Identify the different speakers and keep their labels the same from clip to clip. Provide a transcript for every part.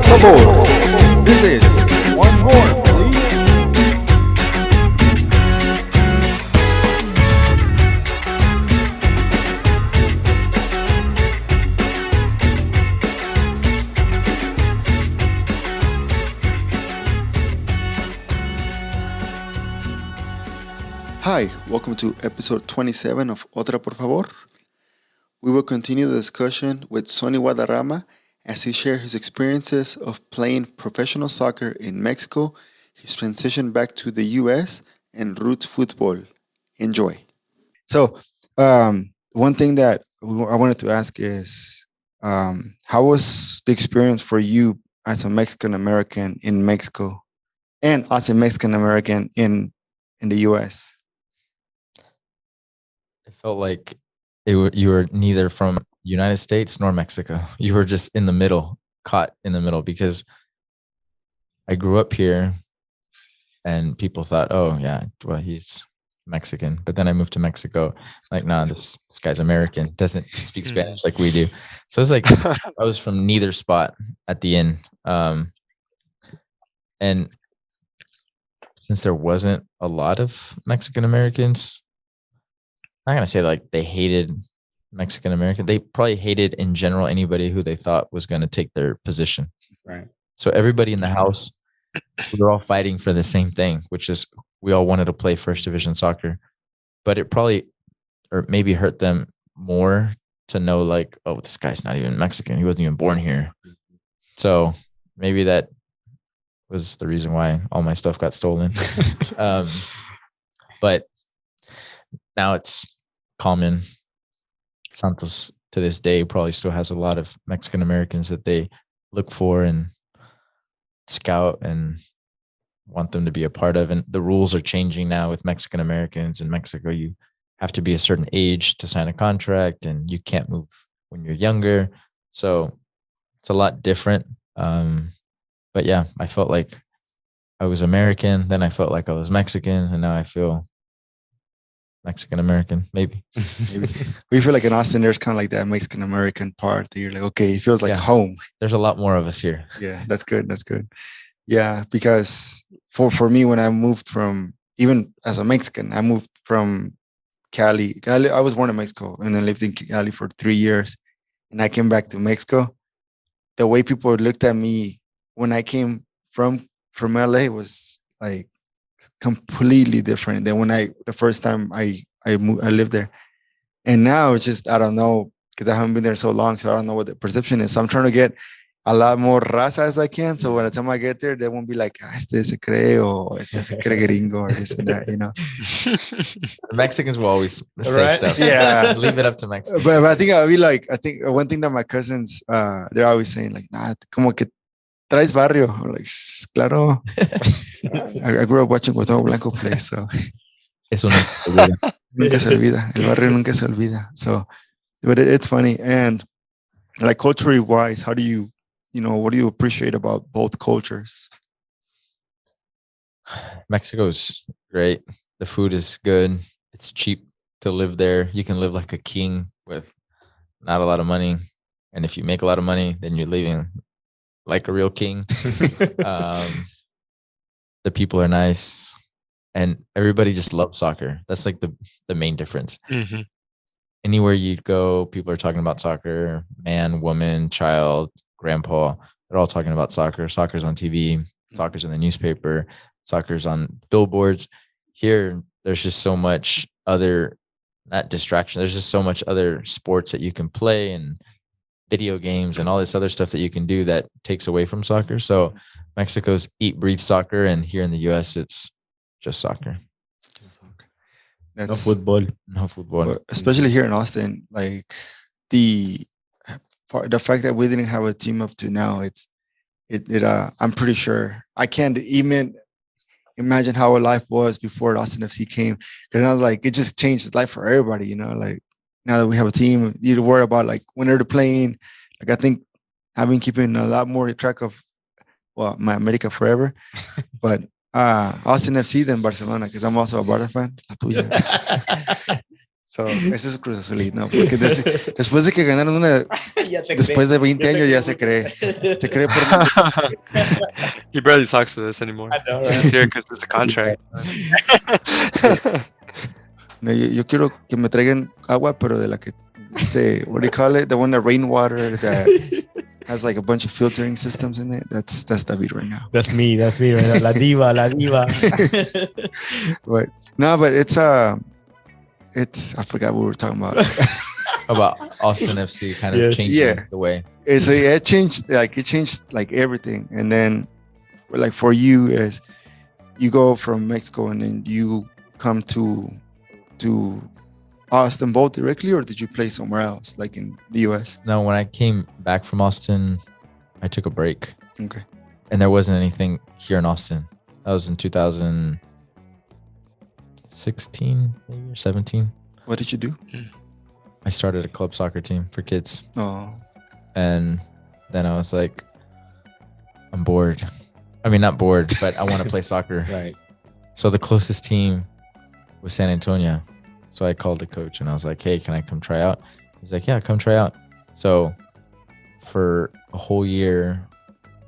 Speaker 1: favor. This is one more, please. Hi, welcome to episode 27 of Otra, por favor. We will continue the discussion with Sonny Guadarrama as he shares his experiences of playing professional soccer in Mexico, his transition back to the U.S., and Roots Fútbol. Enjoy. So, one thing that I wanted to ask is, how was the experience for you as a Mexican American in Mexico and as a Mexican American in the U.S.?
Speaker 2: It felt like you were neither from United States nor Mexico. You were just in the middle, caught in the middle, because I grew up here and people thought, oh yeah, well, he's Mexican. But then I moved to Mexico, like, nah, this guy's American, doesn't speak Spanish like we do. So it's like I was from neither spot at the end. And since there wasn't a lot of Mexican Americans, I'm not going to say like they hated Mexican American. They probably hated in general anybody who they thought was going to take their position.
Speaker 3: Right.
Speaker 2: So everybody in the house, we were all fighting for the same thing, which is we all wanted to play first division soccer. But it probably, or maybe hurt them more to know like, oh, this guy's not even Mexican. He wasn't even born here. So maybe that was the reason why all my stuff got stolen. But now it's common. Santos to this day probably still has a lot of Mexican Americans that they look for and scout and want them to be a part of. And the rules are changing now with Mexican Americans in Mexico. You have to be a certain age to sign a contract and you can't move when you're younger. So it's a lot different. But yeah, I felt like I was American. Then I felt like I was Mexican. And now I feel Mexican American, maybe.
Speaker 1: We feel like in Austin, there's kind of like that Mexican American part that you're like, okay, it feels like home.
Speaker 2: There's a lot more of us here.
Speaker 1: Yeah, that's good. That's good. Yeah, because for me, when I moved from, even as a Mexican, I moved from Cali. I was born in Mexico and then lived in Cali for 3 years. And I came back to Mexico. The way people looked at me when I came from LA was like completely different than when the first time I lived there. And now it's just, I don't know, because I haven't been there so long, so I don't know what the perception is. So I'm trying to get a lot more raza as I can. So by the time I get there, they won't be like, este se cree, or este se cree gringo, or this and that, you know.
Speaker 2: The Mexicans will always say stuff.
Speaker 1: Yeah.
Speaker 2: Leave it up to Mexico.
Speaker 1: But I think I'll be like, I think one thing that my cousins, they're always saying like, nah, como que traes barrio. I'm like, claro. I grew up watching Cuauhtémoc Blanco play, so.
Speaker 2: Eso nunca
Speaker 1: se olvida. El barrio nunca se olvida. So, but it's funny. And like culturally wise, how do you, what do you appreciate about both cultures?
Speaker 2: Mexico's great. The food is good. It's cheap to live there. You can live like a king with not a lot of money. And if you make a lot of money, then you're living like a real king. The people are nice and everybody just loves soccer. That's like the main difference.
Speaker 3: Mm-hmm.
Speaker 2: Anywhere you go, people are talking about soccer, man, woman, child, grandpa. They're all talking about soccer. Soccer's on TV, soccer's in the newspaper, soccer's on billboards. Here, there's just so much other, not distraction. There's just so much other sports that you can play and video games and all this other stuff that you can do that takes away from soccer. So Mexico's eat, breathe soccer. And here in the US, it's just soccer.
Speaker 1: That's,
Speaker 2: no football. No football.
Speaker 1: Especially here in Austin, like the fact that we didn't have a team up to now, I'm pretty sure I can't even imagine how our life was before Austin FC came. Because I was like, it just changed life for everybody, like now that we have a team, you worry about like when they're playing. Like I think I've been keeping a lot more track of my America forever, but Austin FC than Barcelona because I'm also a Barca fan. So, ese es Cruz Azul, ¿no? Porque después de que ganaron una, después de 20 años ya se cree. Se cree por
Speaker 3: He barely talks with us anymore.
Speaker 2: I know,
Speaker 3: He's just here because there's a contract.
Speaker 1: No, yo quiero que me traigan agua, pero de la que, what do you call it? The one that rainwater that has like a bunch of filtering systems in it. That's David right now.
Speaker 2: That's me right now. La diva.
Speaker 1: But no, but it's I forgot what we were talking about.
Speaker 2: About Austin FC kind of changing the way.
Speaker 1: So it changed like everything. And then like for you is you go from Mexico and then you come to Austin Bold directly, or did you play somewhere else, like in the US?
Speaker 2: No, when I came back from Austin, I took a break.
Speaker 1: Okay.
Speaker 2: And there wasn't anything here in Austin. That was in 2016, maybe, or 17.
Speaker 1: What did you do?
Speaker 2: I started a club soccer team for kids.
Speaker 1: Oh.
Speaker 2: And then I was like, I'm bored. I mean, not bored, but I want to play soccer.
Speaker 4: Right.
Speaker 2: So the closest team was San Antonio. So I called the coach and I was like, hey, can I come try out? He's like, yeah, come try out. So for a whole year,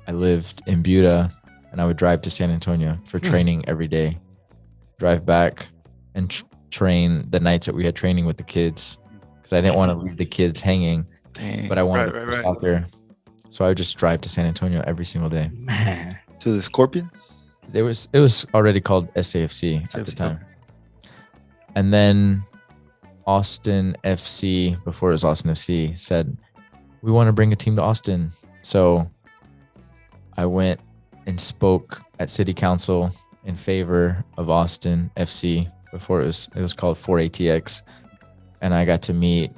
Speaker 2: I lived in Buda and I would drive to San Antonio for training every day, drive back and train the nights that we had training with the kids. Because I didn't want to leave the kids hanging, but I wanted to play soccer. So I would just drive to San Antonio every single day.
Speaker 4: Man.
Speaker 1: To the Scorpions?
Speaker 2: It was already called SAFC at the time.
Speaker 1: Okay.
Speaker 2: And then Austin FC, before it was Austin FC, said, we want to bring a team to Austin. So I went and spoke at City Council in favor of Austin FC before it was called 4ATX. And I got to meet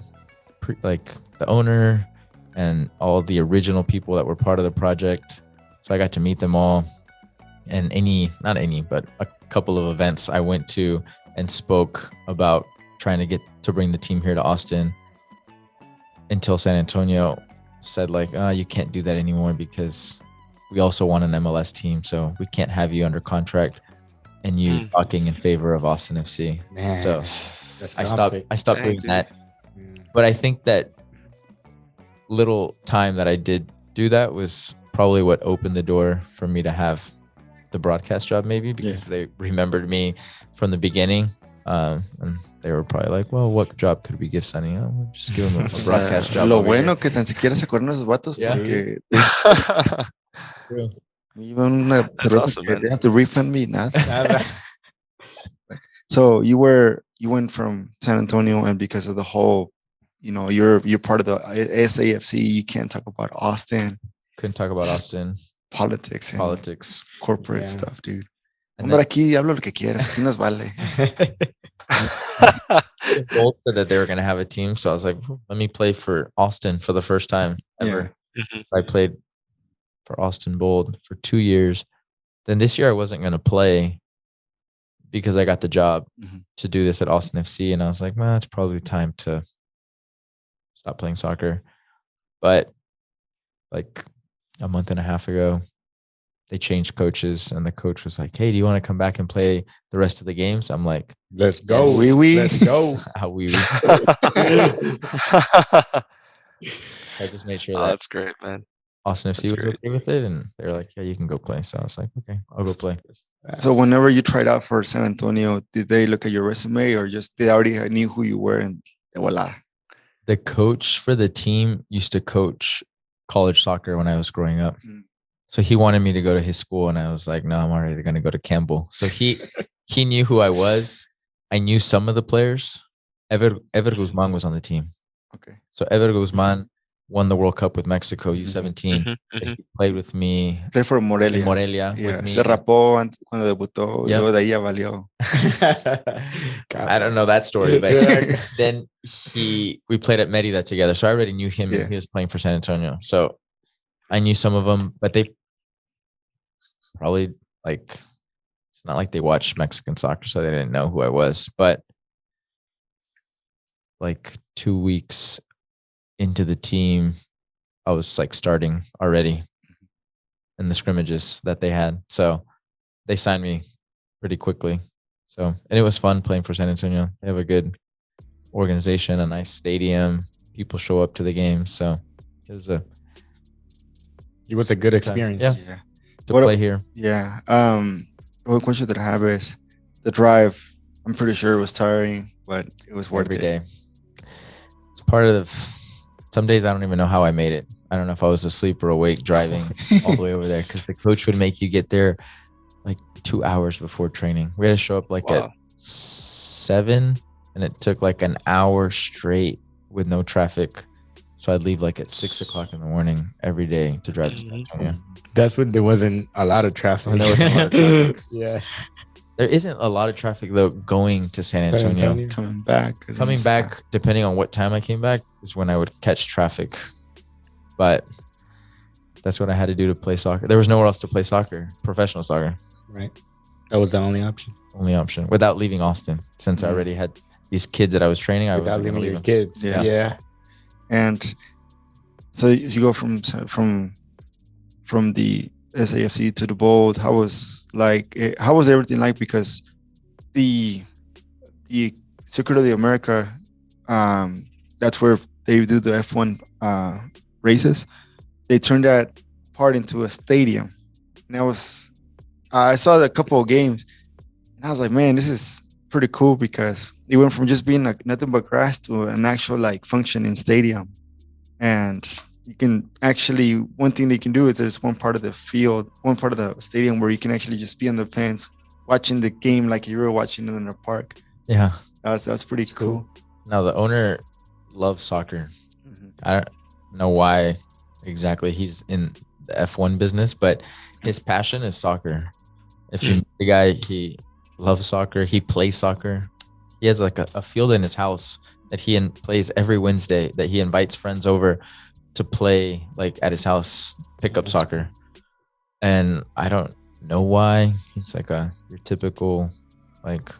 Speaker 2: the owner and all the original people that were part of the project. So I got to meet them all. And but a couple of events I went to and spoke about trying to get to bring the team here to Austin, until San Antonio said you can't do that anymore because we also want an MLS team. So we can't have you under contract and you talking in favor of Austin FC.
Speaker 4: Man,
Speaker 2: so I stopped doing that. But I think that little time that I did do that was probably what opened the door for me to have the broadcast job, maybe because they remembered me from the beginning. And they were probably like, well, what job could we give Sonny? Oh, we'll just give him a broadcast job.
Speaker 1: Lo bueno que tan siquiera se acuerdan esos vatos porque me iban una cerveza que they have to refund me, nada. So you went from San Antonio, and because of the whole, you're part of the SAFC, you can't talk about Austin.
Speaker 2: Couldn't talk about Austin.
Speaker 1: Politics, corporate stuff, dude. Hombre, aquí hablo lo que quieras, aquí nos vale.
Speaker 2: Bold said that they were going to have a team, so I was like, let me play for Austin for the first time ever. I played for Austin Bold for 2 years. Then this year I wasn't going to play because I got the job to do this at Austin FC, and I was like, it's probably time to stop playing soccer. But like a month and a half ago, they changed coaches, and the coach was like, hey, do you want to come back and play the rest of the games? I'm like,
Speaker 4: let's go.
Speaker 2: Yes.
Speaker 4: Let's go.
Speaker 2: So I just made sure that
Speaker 3: that's great, man.
Speaker 2: Austin FC was okay with it, and they were like, yeah, you can go play. So I was like, okay, I'll go play.
Speaker 1: So whenever you tried out for San Antonio, did they look at your resume, or just they already knew who you were and voila?
Speaker 2: The coach for the team used to coach college soccer when I was growing up. So he wanted me to go to his school, and I was like, no, I'm already going to go to Campbell. So he knew who I was. I knew some of the players. Ever Guzman was on the team.
Speaker 1: Okay.
Speaker 2: So Ever Guzman won the World Cup with Mexico, U17. He played with me.
Speaker 1: Played for Morelia.
Speaker 2: With me.
Speaker 1: Se rapó cuando debutó. Luego de ahí ya valió.
Speaker 2: I don't know that story, but then we played at Mérida together. So I already knew him. He was playing for San Antonio. So I knew some of them, but they probably it's not like they watched Mexican soccer, so they didn't know who I was. But 2 weeks into the team, I was starting already in the scrimmages that they had. So they signed me pretty quickly. So, and it was fun playing for San Antonio. They have a good organization, a nice stadium. People show up to the game, so it was a
Speaker 4: good experience.
Speaker 2: Yeah.
Speaker 1: Yeah.
Speaker 2: to
Speaker 1: What a-
Speaker 2: play here.
Speaker 1: Yeah. One question that I have is the drive. I'm pretty sure it was tiring, but it was worth
Speaker 2: Every
Speaker 1: it.
Speaker 2: day. It's part of some days I don't even know how I made it. I don't know if I was asleep or awake driving all the way over there, because the coach would make you get there like 2 hours before training. We had to show up like at
Speaker 3: Wow.
Speaker 2: 7, and it took like an hour straight with no traffic. So I'd leave like at 6 o'clock in the morning every day to drive to San Antonio.
Speaker 4: That's when there wasn't a lot of traffic.
Speaker 2: When there wasn't a lot of traffic.
Speaker 4: Yeah.
Speaker 2: There isn't a lot of traffic though going to San
Speaker 4: San
Speaker 2: Antonio.
Speaker 4: Antonio.
Speaker 1: Coming back.
Speaker 2: Coming back, depending on what time I came back, is when I would catch traffic. But that's what I had to do to play soccer. There was nowhere else to play soccer, professional soccer.
Speaker 4: Right. That was the only option.
Speaker 2: Only option without leaving Austin, since I already had these kids that I was training. I
Speaker 4: Without
Speaker 2: wasn't going to
Speaker 4: leaving
Speaker 2: leave
Speaker 4: your
Speaker 2: them.
Speaker 4: kids.
Speaker 1: Yeah.
Speaker 4: Yeah.
Speaker 1: And so you go from the SAFC to the Bold. How was everything like? Because the Circuit of the America, that's where they do the F1 races. They turned that part into a stadium, and I saw a couple of games, and I was like, man, this is pretty cool, because it went from just being like nothing but grass to an actual like functioning stadium. And you can actually, one thing they can do is there's one part of the field, one part of the stadium where you can actually just be on the fence watching the game like you were watching it in a park.
Speaker 2: Yeah.
Speaker 1: That's pretty cool.
Speaker 2: Now the owner loves soccer.
Speaker 1: Mhm.
Speaker 2: I don't know why exactly he's in the F1 business, but his passion is soccer. If you meet the guy, he loves soccer. He plays soccer. He has like a field in his house that he plays every Wednesday, that he invites friends over to play like at his house, pick up soccer. And I don't know why. He's like your typical, like,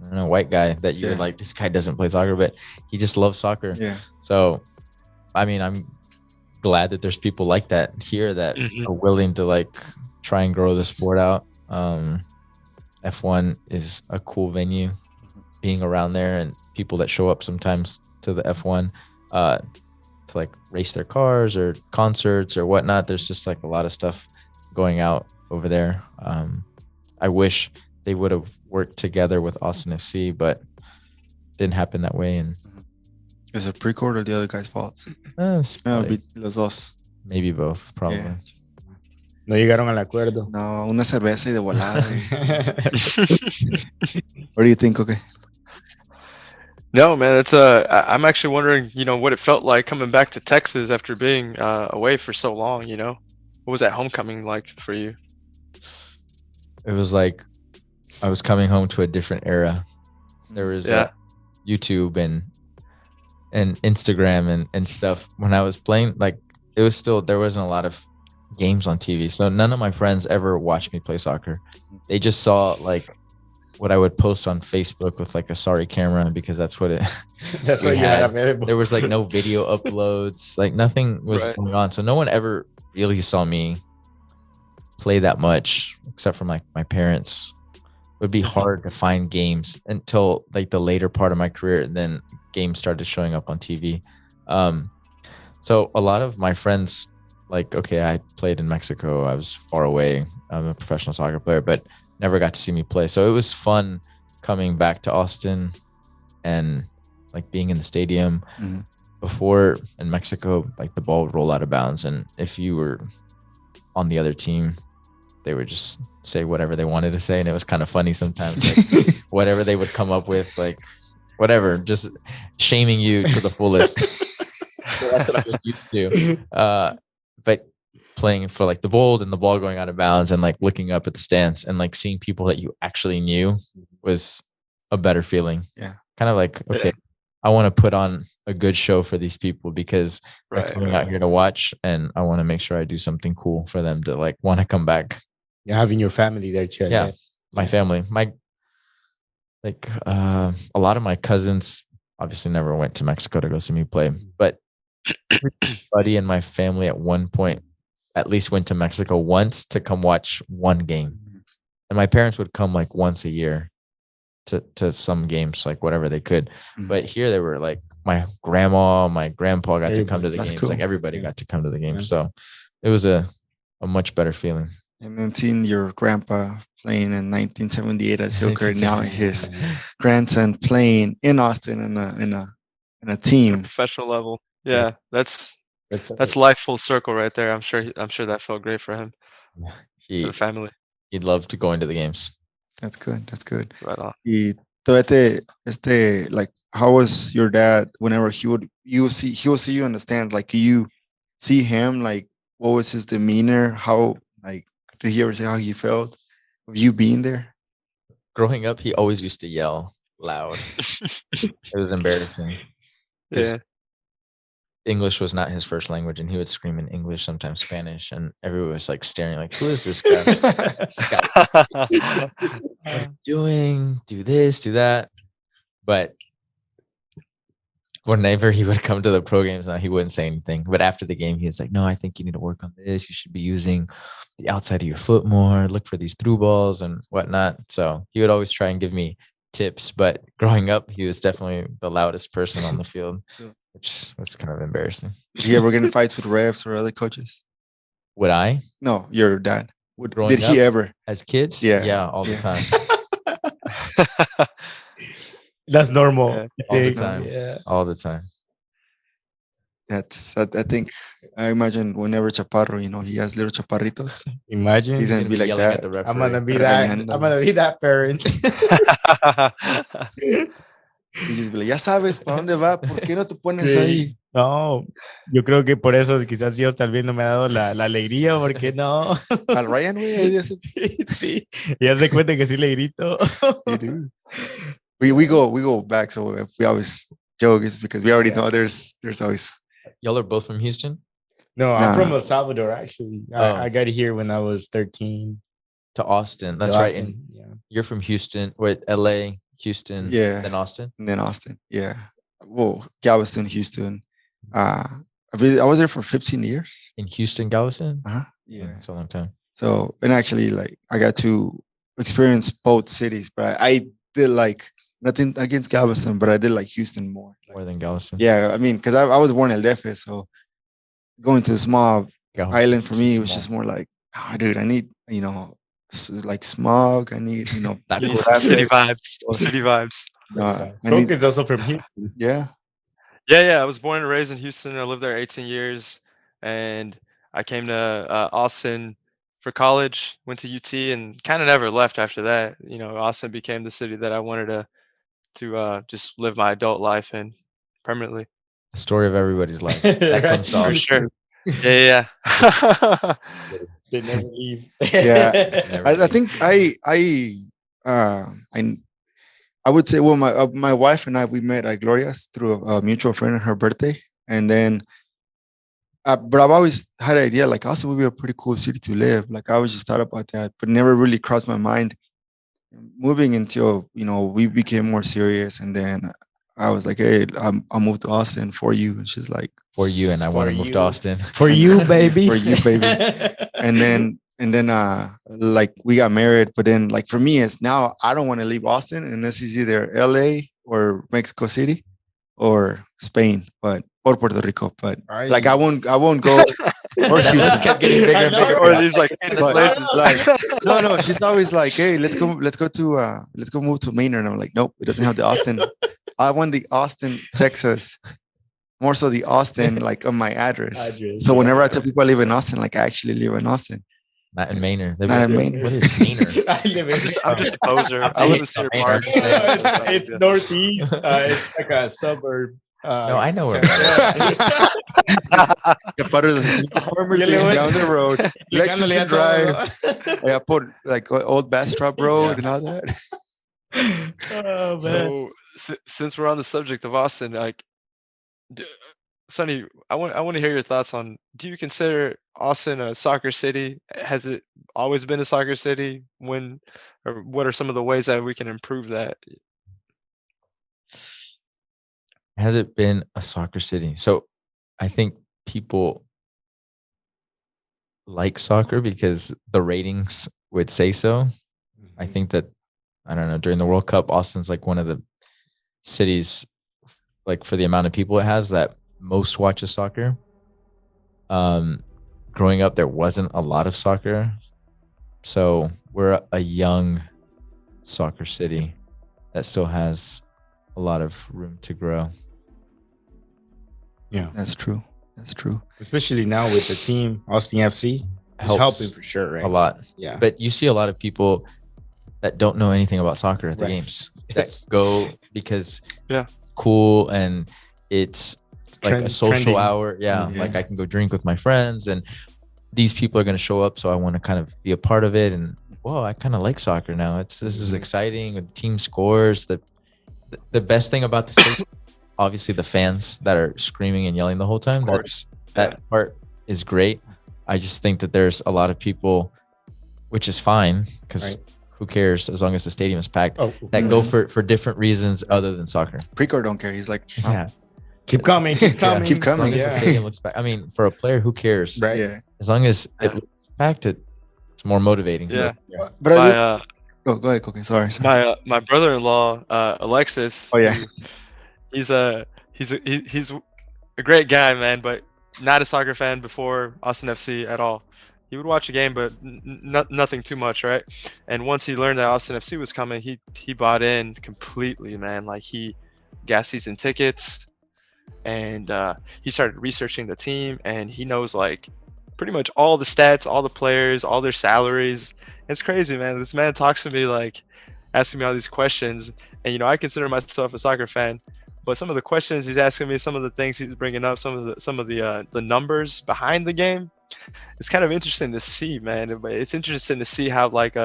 Speaker 2: I don't know, white guy that you would like, this guy doesn't play soccer, but he just loves soccer.
Speaker 1: Yeah.
Speaker 2: So, I mean, I'm glad that there's people like that here that are willing to like try and grow the sport out. F1 is a cool venue, being around there, and people that show up sometimes to the F1 to like race their cars or concerts or whatnot. There's just like a lot of stuff going out over there. I wish they would have worked together with Austin FC, but didn't happen that way. And
Speaker 1: Is it pre-court or the other guy's fault?
Speaker 2: it's probably-
Speaker 1: Los dos.
Speaker 2: maybe both, probably.
Speaker 1: Yeah.
Speaker 4: No llegaron al acuerdo.
Speaker 1: No, una cerveza y de volada. What do you think, okay?
Speaker 3: No, man, it's I'm actually wondering, what it felt like coming back to Texas after being away for so long. What was that homecoming like for you?
Speaker 2: It was like I was coming home to a different era. There was YouTube and Instagram and stuff. When I was playing, like, it was still, there wasn't a lot of games on TV. So none of my friends ever watched me play soccer. They just saw like what I would post on Facebook with like a sorry camera, because that's what it
Speaker 4: That's
Speaker 2: we
Speaker 4: what you
Speaker 2: had.
Speaker 4: had available.
Speaker 2: There was like no video uploads, like nothing was
Speaker 3: Right.
Speaker 2: going on. So no one ever really saw me play that much, except for my parents. It would be hard to find games until like the later part of my career, and then games started showing up on TV. So a lot of my friends, like, okay, I played in Mexico. I was far away. I'm a professional soccer player, but never got to see me play. So it was fun coming back to Austin and like being in the stadium.
Speaker 1: Mhm.
Speaker 2: Before in Mexico, like the ball would roll out of bounds, and if you were on the other team, they would just say whatever they wanted to say, and it was kind of funny sometimes. Like, whatever they would come up with, like whatever, just shaming you to the fullest. So that's what I was used to. But playing for like the Bold and the ball going out of bounds and like looking up at the stands and like seeing people that you actually knew was a better feeling.
Speaker 1: Yeah.
Speaker 2: Kind of like, okay, I want to put on a good show for these people because they're
Speaker 3: Right,
Speaker 2: coming
Speaker 3: right.
Speaker 2: out here to watch, and I want to make sure I do something cool for them to like want to come back.
Speaker 4: You're having your family there, Chad.
Speaker 2: Yeah. My family, a lot of my cousins obviously never went to Mexico to go see me play, but everybody in my family at one point at least went to Mexico once to come watch one game. And my parents would come like once a year. to some games, like whatever they could.
Speaker 1: Mhm.
Speaker 2: But here they were like my grandma, my grandpa got to come to the
Speaker 1: That's
Speaker 2: games.
Speaker 1: cool.
Speaker 2: Like everybody
Speaker 4: Yeah.
Speaker 2: got to come to the games.
Speaker 4: Yeah.
Speaker 2: So it was a much better feeling.
Speaker 1: And then seeing your grandpa playing in 1978 at Silker, now his grandson playing in Austin in a
Speaker 3: At a
Speaker 1: team.
Speaker 3: professional level.
Speaker 4: Yeah.
Speaker 3: Yeah, that's life full circle right there. I'm sure that felt great for him, for
Speaker 2: He
Speaker 3: the family.
Speaker 2: loved going to the games.
Speaker 1: That's good. That's good.
Speaker 3: Right on.
Speaker 1: Y todavía like, how was your dad whenever he will see you in the stands? Like, you see him, like, what was his demeanor? How, like, did he ever say how he felt of you being there?
Speaker 2: Growing up, he always used to yell loud. It was embarrassing. 'Cause
Speaker 3: Yeah.
Speaker 2: English was not his first language, and he would scream in English, sometimes Spanish, and everyone was like staring, like, "Who is this guy? This guy, what are you doing? Do this, do that." But whenever he would come to the pro games, now he wouldn't say anything. But after the game, he was like, "No, I think you need to work on this. You should be using the outside of your foot more. Look for these through balls and whatnot." So he would always try and give me tips. But growing up, he was definitely the loudest person on the field, which was kind of embarrassing.
Speaker 1: Did he ever get in fights with refs or other coaches?
Speaker 2: Would I,
Speaker 1: No, your dad.
Speaker 2: Growing
Speaker 1: Did he
Speaker 2: up?
Speaker 1: ever?
Speaker 2: as kids?
Speaker 1: Yeah.
Speaker 2: Yeah, all the
Speaker 1: Yeah.
Speaker 2: time.
Speaker 4: That's normal.
Speaker 3: Yeah.
Speaker 2: All the
Speaker 1: It's
Speaker 2: time.
Speaker 4: Yeah.
Speaker 2: All the time.
Speaker 1: I think, I imagine whenever Chaparro, he has little chaparritos,
Speaker 4: Imagine.
Speaker 1: he's gonna be like
Speaker 2: yelling
Speaker 1: that.
Speaker 2: at the referee.
Speaker 4: I'm gonna be that.
Speaker 1: Regañando.
Speaker 4: I'm gonna be that parent.
Speaker 1: He just be like, ya sabes para dónde va, ¿por qué no te pones
Speaker 4: Sí.
Speaker 1: ahí?
Speaker 4: No, yo creo que por eso quizás Dios también no me ha dado la alegría, porque no.
Speaker 1: Al Ryan, güey, ahí de ese-
Speaker 4: Sí, ya se cuenta que sí le grito.
Speaker 1: you do. We go back, so if we always joke, it's because we already know there's always.
Speaker 2: Y'all are both from Houston
Speaker 4: No, I'm from
Speaker 1: Nah.
Speaker 4: El Salvador, actually.
Speaker 2: Oh.
Speaker 4: I got here when I was 13.
Speaker 2: to Austin. That's
Speaker 4: to
Speaker 2: right. And
Speaker 4: Austin, yeah.
Speaker 2: you're from Houston. Wait, LA, Houston,
Speaker 1: Yeah.
Speaker 2: then Austin.
Speaker 1: And then Austin, yeah. Well, Galveston, Houston. I was there for 15 years.
Speaker 2: In Houston, Galveston?
Speaker 1: Yeah.
Speaker 2: It's a long time.
Speaker 1: So, and actually, like, I got to experience both cities, but I did, like, nothing against Galveston, but I did like Houston more.
Speaker 2: More than Galveston.
Speaker 1: Yeah, I mean, because I was born in El Defe, so going to a small
Speaker 2: Galveston's
Speaker 1: island for
Speaker 2: too
Speaker 1: me was
Speaker 2: small.
Speaker 1: just more like, dude, I need, like smog. I need,
Speaker 2: That
Speaker 3: You need
Speaker 2: cool.
Speaker 3: some city vibes. City vibes.
Speaker 1: I
Speaker 4: Sok
Speaker 1: need,
Speaker 4: is also from Houston.
Speaker 1: yeah.
Speaker 3: Yeah. I was born and raised in Houston. I lived there 18 years, and I came to Austin for college. Went to UT, and kind of never left after that. Austin became the city that I wanted to just live my adult life in permanently.
Speaker 2: The story of everybody's life. That comes to
Speaker 3: For
Speaker 2: Austin.
Speaker 3: sure. Yeah.
Speaker 4: They never leave.
Speaker 1: Yeah.
Speaker 2: Never
Speaker 1: I
Speaker 2: leave.
Speaker 1: think I would say, well, my wife and I, we met at Gloria's through a mutual friend on her birthday, and then but I've always had an idea like Austin would be a pretty cool city to live. Like, I always just thought about that, but it never really crossed my mind. Moving until we became more serious, and then I was like, hey, I'll move to Austin for you, and she's like,
Speaker 2: For you, and I want to
Speaker 4: For
Speaker 2: move
Speaker 4: you.
Speaker 2: to Austin.
Speaker 4: For you, baby.
Speaker 1: For you, baby. and then like, we got married, but then, like, for me, it's now I don't want to leave Austin unless it's either LA or Mexico City or Spain, or Puerto Rico, but like I won't go or
Speaker 2: That list
Speaker 1: Houston.
Speaker 2: kept getting bigger and bigger.
Speaker 3: Or these like
Speaker 1: But,
Speaker 3: places.
Speaker 1: like, no, she's always like, hey, let's go move to Maine, and I'm like, nope, it doesn't have the Austin. I want the Austin, Texas, more so the Austin, like, on my address. So whenever I tell people I live in Austin, like, I actually live in Austin.
Speaker 2: Not in Maynard. They'd be
Speaker 1: Not in
Speaker 2: like,
Speaker 1: Maynard.
Speaker 2: What is Maynard?
Speaker 3: I'm just a poser. I live in Cedar Park.
Speaker 4: It's northeast. It's like a suburb.
Speaker 2: No, I know where.
Speaker 1: The part of the farmer
Speaker 4: Yeah,
Speaker 1: thing
Speaker 4: le-
Speaker 1: down the road,
Speaker 4: Echándole
Speaker 1: Lexington
Speaker 4: a todo,
Speaker 1: Drive. I put like Old Bastrop Road and all that.
Speaker 4: Oh, man.
Speaker 3: So since we're on the subject of Austin, like, Sonny, I want to hear your thoughts on. Do you consider Austin a soccer city? Has it always been a soccer city? Or what are some of the ways that we can improve that?
Speaker 2: Has it been a soccer city? So I think people like soccer because the ratings would say so. I think that I don't know, during the World Cup, Austin's like one of the cities, like for the amount of people it has, that most watches soccer. Growing up, there wasn't a lot of soccer. So we're a young soccer city that still has a lot of room to grow.
Speaker 4: Yeah,
Speaker 1: That's true. That's true.
Speaker 4: especially now with the team Austin FC, it's
Speaker 2: Helps
Speaker 4: helping for sure, right?
Speaker 2: a lot.
Speaker 4: Yeah,
Speaker 2: But you see a lot of people that don't know anything about soccer at the
Speaker 4: Right.
Speaker 2: games
Speaker 4: Yes.
Speaker 2: that go because
Speaker 3: Yeah.
Speaker 2: it's cool and it's like a social
Speaker 4: trending.
Speaker 2: hour. Yeah,
Speaker 1: Mhm.
Speaker 2: like I can go drink with my friends and these people are going to show up, so I want to kind of be a part of it. And whoa, I kind of like soccer now. This is
Speaker 4: Mhm.
Speaker 2: exciting. The team scores. The best thing about the stadium, obviously, the fans that are screaming and yelling the whole time.
Speaker 3: Of course.
Speaker 2: That part is great. I just think that there's a lot of people, which is fine because
Speaker 4: Right.
Speaker 2: who cares as long as the stadium is packed,
Speaker 4: Oh,
Speaker 2: that go for different reasons other than soccer.
Speaker 1: Preco don't care. He's like,
Speaker 2: Yeah,
Speaker 4: keep coming, keep
Speaker 1: Yeah,
Speaker 4: coming,
Speaker 1: keep
Speaker 2: as long
Speaker 1: coming.
Speaker 2: as the
Speaker 4: Yeah.
Speaker 2: stadium looks packed. I mean, for a player, who cares?
Speaker 4: Right.
Speaker 1: yeah.
Speaker 2: As long as
Speaker 3: Yeah.
Speaker 2: it looks packed, it's more motivating. for
Speaker 3: Yeah.
Speaker 2: a player.
Speaker 1: But I
Speaker 3: My
Speaker 1: do, go ahead. Okay, sorry.
Speaker 3: my brother-in-law, Alexis.
Speaker 1: Oh, yeah.
Speaker 3: He's a great guy, man, but not a soccer fan before Austin FC at all. He would watch a game, but nothing too much, right? And once he learned that Austin FC was coming, he bought in completely, man. Like he gas season tickets, and he started researching the team, and he knows like pretty much all the stats, all the players, all their salaries. It's crazy, man. This man talks to me like asking me all these questions, and I consider myself a soccer fan, but some of the questions he's asking me, some of the things he's bringing up, some of the numbers behind the game, it's kind of interesting to see, man. But it's interesting to see how like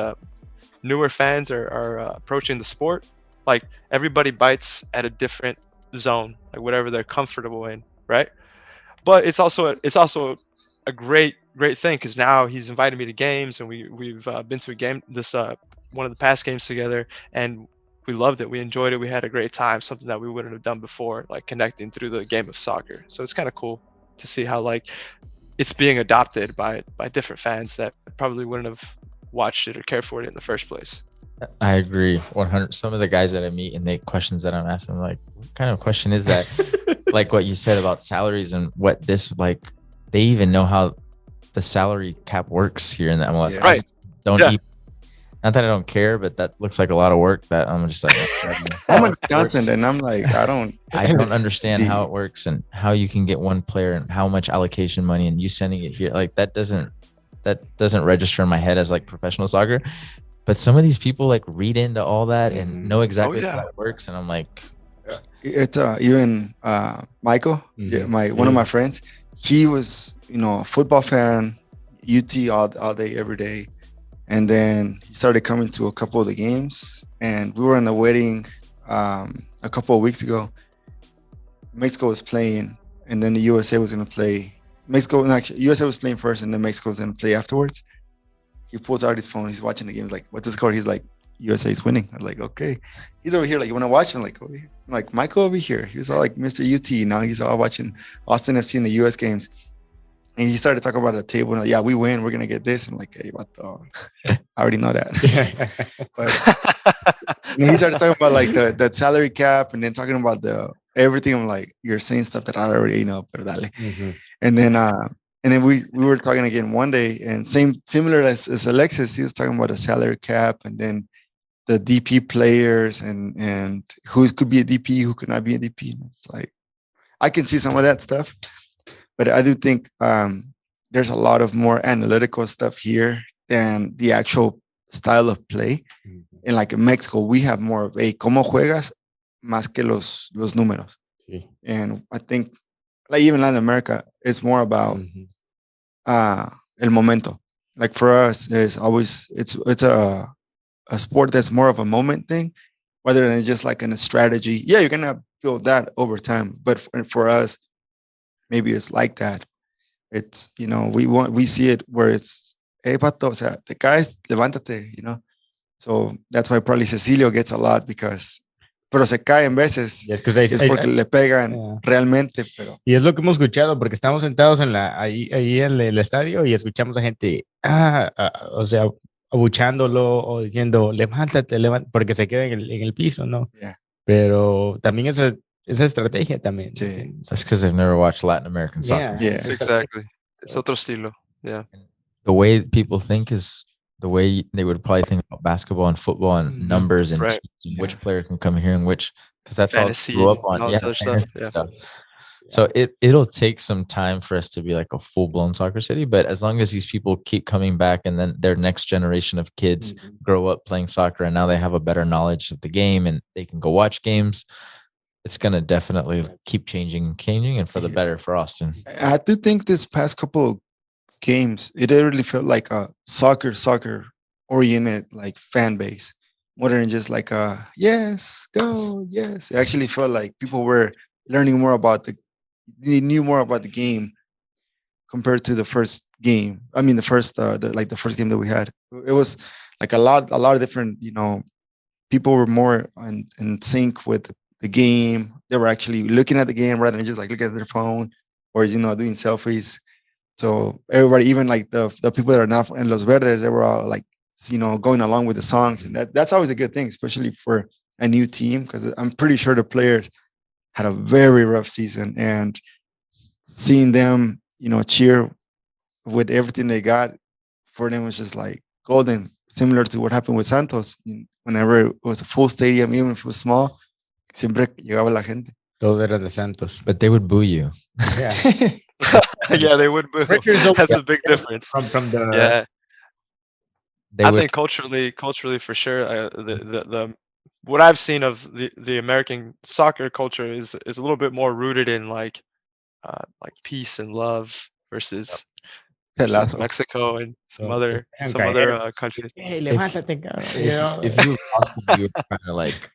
Speaker 3: newer fans are approaching the sport. Like everybody bites at a different zone, like whatever they're comfortable in, right? But it's also a great thing because now he's invited me to games, and we've been to a game this one of the past games together, and we loved it. We enjoyed it. We had a great time, something that we wouldn't have done before, like connecting through the game of soccer. So it's kind of cool to see how like it's being adopted by different fans that probably wouldn't have watched it or cared for it in the first place.
Speaker 2: I agree 100. Some of the guys that I meet and the questions that I'm asking, I'm like, what kind of question is that? Like what you said about salaries and what this, like, they even know how the salary cap works here in the MLS.
Speaker 1: Yeah.
Speaker 2: I just don't
Speaker 3: Yeah.
Speaker 2: even, not that I don't care, but that looks like a lot of work that I'm just like,
Speaker 1: I'm
Speaker 2: how
Speaker 1: an
Speaker 2: it
Speaker 1: accountant,
Speaker 2: works.
Speaker 1: and I'm like, I
Speaker 2: don't understand how it works and how you can get one player and how much allocation money and you sending it here. Like that doesn't register in my head as like professional soccer. But some of these people like read into all that and know exactly
Speaker 3: yeah.
Speaker 2: how that works. And I'm like,
Speaker 1: it's even Michael, yeah, one of my friends. He was, a football fan, UT all day, every day. And then he started coming to a couple of the games. And we were in a wedding a couple of weeks ago. Mexico was playing, and then the USA was going to play. USA was playing first, and then Mexico was going to play afterwards. He pulls out his phone. He's watching the game. He's like, what's the score? He's like, USA is winning. I'm like, okay. He's over here. Like, you want to watch? I'm like, over here. I'm like, Michael over here. He was all like Mr. UT. Now he's all watching Austin FC in the US games. And he started talking about the table. And like, yeah, we win. We're going to get this. I'm like, hey, what the? I already know that. But he started talking about like the salary cap and then talking about everything. I'm like, you're saying stuff that I already know, pero dale. And then we were talking again one day, and similar as Alexis, he was talking about the salary cap and then the DP players and who could be a DP, who could not be a DP. And it's like, I can see some of that stuff, but I do think there's a lot of more analytical stuff here than the actual style of play. And like in Mexico, we have more of a cómo juegas más que los números.
Speaker 4: Sí.
Speaker 1: And I think like even Latin America, it's more about el momento. Like for us, it's a sport that's more of a moment thing, rather than just like in a strategy. Yeah, you're gonna build that over time, but for us, maybe it's like that. It's we see it where it's hey pato, o sea, te caes, levántate, So that's why probably Cecilio gets a lot because. Pero se cae en veces.
Speaker 4: Es
Speaker 1: porque le pegan realmente, pero.
Speaker 4: Y es lo que hemos escuchado, porque estamos sentados ahí en el estadio y escuchamos a gente, o sea, abuchándolo o diciendo, levántate, levántate, porque se queda en el piso, ¿no?
Speaker 1: Yeah.
Speaker 4: Pero también esa estrategia también.
Speaker 1: Sí.
Speaker 4: ¿entiendes?
Speaker 2: That's because they've never watched Latin American soccer.
Speaker 1: Yeah.
Speaker 4: esa estrategia.
Speaker 3: Exactly. It's otro estilo. Yeah.
Speaker 2: The way people think is the way they would probably think about basketball and football and
Speaker 4: Mhm.
Speaker 2: numbers and
Speaker 3: Right.
Speaker 2: teams and which player can come here and which, because that's
Speaker 3: Fantasy
Speaker 2: all they grew up
Speaker 3: and
Speaker 2: on.
Speaker 3: all
Speaker 2: Yeah,
Speaker 3: this other stuff.
Speaker 2: fantasy
Speaker 3: Yeah.
Speaker 2: stuff. So it'll take some time for us to be like a full-blown soccer city, but as long as these people keep coming back and then their next generation of kids grow up playing soccer and now they have a better knowledge of the game and they can go watch games, it's going to definitely keep changing and for the better for Austin.
Speaker 1: I do think this past couple of games, it really felt like a soccer oriented like fan base more than just like a yes, go, yes. It actually felt like people were learning more about they knew more about the game compared to the first game. I mean, the first first game that we had. It was like a lot of different, people were more in sync with the game. They were actually looking at the game rather than just like looking at their phone or doing selfies. So everybody, even like the people that are not in Los Verdes, they were all like going along with the songs, and that's always a good thing, especially for a new team, because I'm pretty sure the players had a very rough season, and seeing them cheer with everything they got for them was just like golden, similar to what happened with Santos. Whenever it was a full stadium, even if it was small, siempre llegaba la gente.
Speaker 4: Todos eran de Santos.
Speaker 2: But they would boo you.
Speaker 4: Yeah.
Speaker 3: Yeah, they would boo. That's a big difference.
Speaker 4: From the
Speaker 3: Yeah.
Speaker 2: They
Speaker 3: I
Speaker 2: would
Speaker 3: think culturally for sure, the what I've seen of the American soccer culture is a little bit more rooted in like peace and love versus
Speaker 1: Pelazo.
Speaker 3: Mexico and some
Speaker 4: Oh,
Speaker 3: other countries.
Speaker 4: Hey, levántate, cabrón.
Speaker 2: if you lost and you were trying to like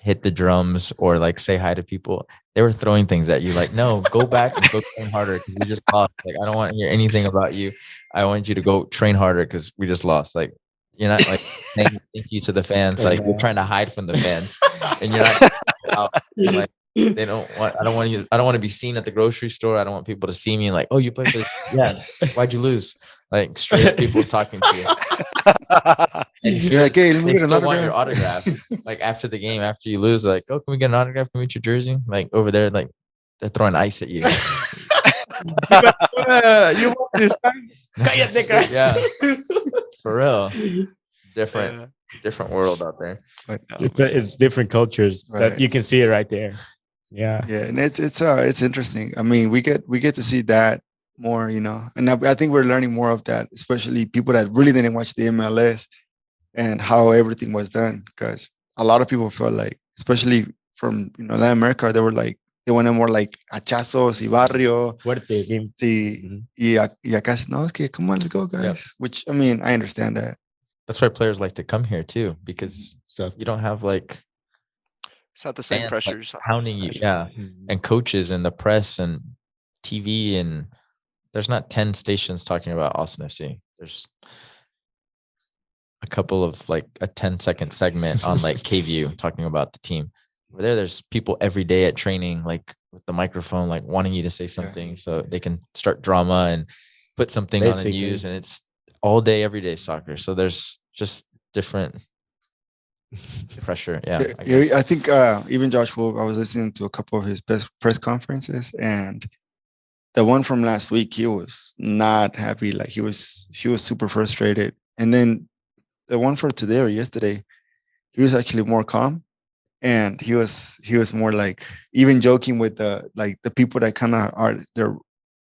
Speaker 2: hit the drums or like say hi to people, they were throwing things at you like, no, go back and go train harder because we just lost. Like, I don't want to hear anything about you. I want you to go train harder because we just lost. Like, you're not like saying thank you to the fans. Like, you're trying to hide from the fans and you're not out. Like, I don't want to be seen at the grocery store. I don't want people to see me like, oh, you played for this. Yeah, why'd you lose? Like, straight up people talking to you. And
Speaker 1: You're like, hey, let me
Speaker 2: they
Speaker 1: get an
Speaker 2: still want your
Speaker 1: autograph.
Speaker 2: autograph. Like after the game, after you lose, like, oh, can we get an autograph? Can we get your jersey? Like over there, like they're throwing ice at you.
Speaker 4: You want this Cállate, cabrón.
Speaker 2: Yeah, for real. Different world out there.
Speaker 1: But
Speaker 4: It's different cultures that
Speaker 1: Right.
Speaker 4: you can see it right there. Yeah.
Speaker 1: yeah, and it's interesting. I mean, we get to see that more, and I think we're learning more of that, especially people that really didn't watch the MLS and how everything was done. Because a lot of people felt like, especially from Latin America, they were like they wanted more like hachazos y barrio.
Speaker 4: Fuerte, bien.
Speaker 1: Sí,
Speaker 4: Mhm.
Speaker 1: y acá no, es que come on, let's go, guys. Which I mean, I understand that.
Speaker 2: That's why players like to come here too, because
Speaker 4: So
Speaker 2: you don't have like
Speaker 3: It's not the same
Speaker 2: fans, like,
Speaker 3: pressures.
Speaker 2: pounding you. Yeah. And coaches and the press and TV, and there's not 10 stations talking about Austin FC. There's a couple of like a 10-second segment on like KView talking about the team. Over there's people every day at training, like with the microphone, like wanting you to say something so they can start drama and put something on the
Speaker 4: Basically.
Speaker 2: news. And it's all day, every day soccer. So there's just different pressure. Yeah. I guess.
Speaker 1: I think even Josh Wolf, I was listening to a couple of his best press conferences, and the one from last week, he was not happy. Like he was super frustrated. And then the one for today or yesterday, he was actually more calm, and he was more like even joking with the people that kind of are their